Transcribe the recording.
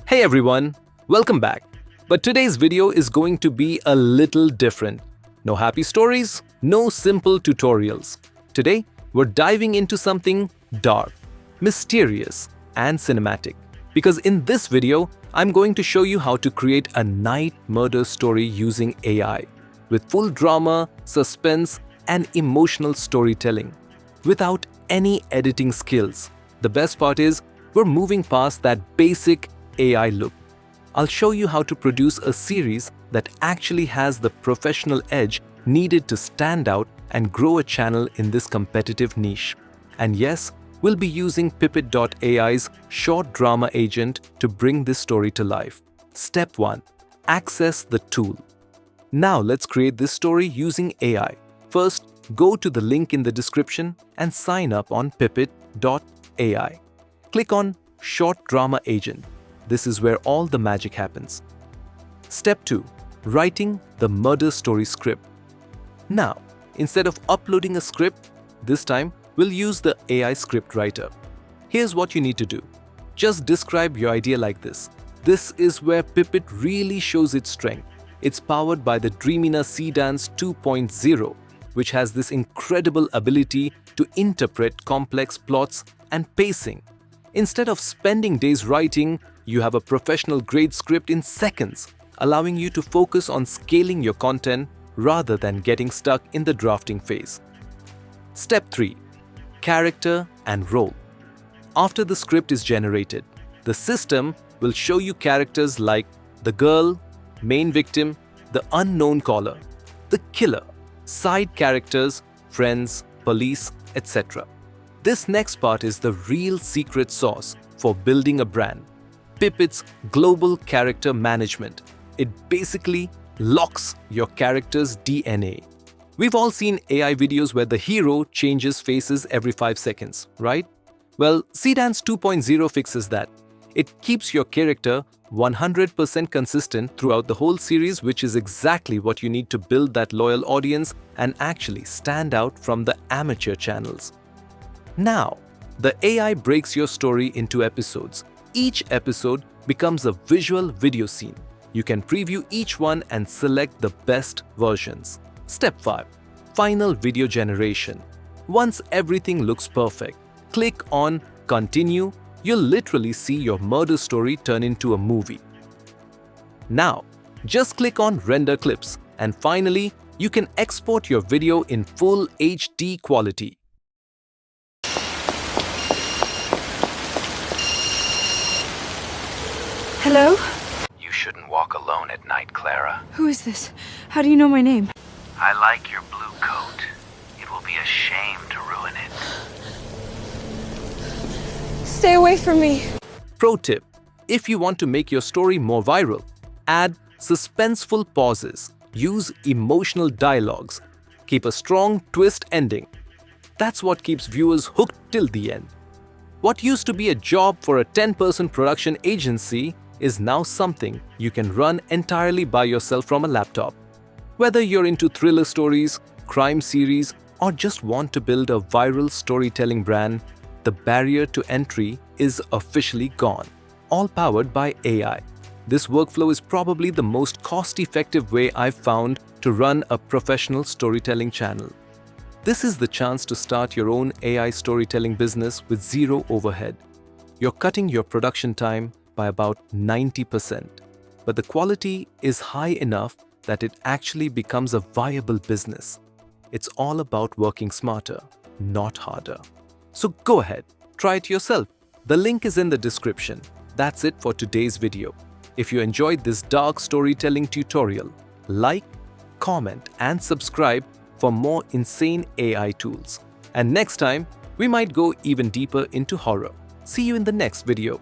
Hey everyone, welcome back. But today's video is going to be a little different. No happy stories, no simple tutorials. Today, we're diving into something dark, mysterious, and cinematic. Because in this video, I'm going to show you how to create a night murder story using AI, with full drama, suspense, and emotional storytelling, without any editing skills. The best part is, we're moving past that basic AI look. I'll show you how to produce a series that actually has the professional edge needed to stand out and grow a channel in this competitive niche. And yes, we'll be using Pippit.ai's short drama agent to bring this story to life. Step 1. Access the tool. Now let's create this story using AI. First, go to the link in the description and sign up on Pippit.ai. Click on Short Drama Agent. This is where all the magic happens. Step 2. Writing the murder story script. Now, instead of uploading a script, this time we'll use the AI script writer. Here's what you need to do. Just describe your idea like this. This is where Pippit really shows its strength. It's powered by the Dreamina Seedance 2.0, which has this incredible ability to interpret complex plots and pacing. Instead of spending days writing, you have a professional-grade script in seconds, allowing you to focus on scaling your content rather than getting stuck in the drafting phase. Step 3. Character and role. After the script is generated, the system will show you characters like the girl, main victim, the unknown caller, the killer, side characters, friends, police, etc. This next part is the real secret sauce for building a brand. Pippit's global character management. It basically locks your character's DNA. We've all seen AI videos where the hero changes faces every 5 seconds, right? Well, Seedance 2.0 fixes that. It keeps your character 100% consistent throughout the whole series, which is exactly what you need to build that loyal audience and actually stand out from the amateur channels. Now, the AI breaks your story into episodes. Each episode becomes a visual video scene. You can preview each one and select the best versions. Step 5. Final video generation. Once everything looks perfect, click on Continue. You'll literally see your murder story turn into a movie. Now, just click on Render Clips, and finally, you can export your video in full HD quality. Hello? You shouldn't walk alone at night, Clara. Who is this? How do you know my name? I like your blue coat. It will be a shame to ruin it. Stay away from me. Pro tip: if you want to make your story more viral, add suspenseful pauses, use emotional dialogues, keep a strong twist ending. That's what keeps viewers hooked till the end. What used to be a job for a 10-person production agency is now something you can run entirely by yourself from a laptop. Whether you're into thriller stories, crime series, or just want to build a viral storytelling brand, the barrier to entry is officially gone, all powered by AI. This workflow is probably the most cost-effective way I've found to run a professional storytelling channel. This is the chance to start your own AI storytelling business with zero overhead. You're cutting your production time by about 90%, but the quality is high enough that it actually becomes a viable business. It's all about working smarter, not harder. So go ahead, try it yourself. The link is in the description. That's it for today's video. If you enjoyed this dark storytelling tutorial, like, comment, and subscribe for more insane AI tools. And next time, we might go even deeper into horror. See you in the next video.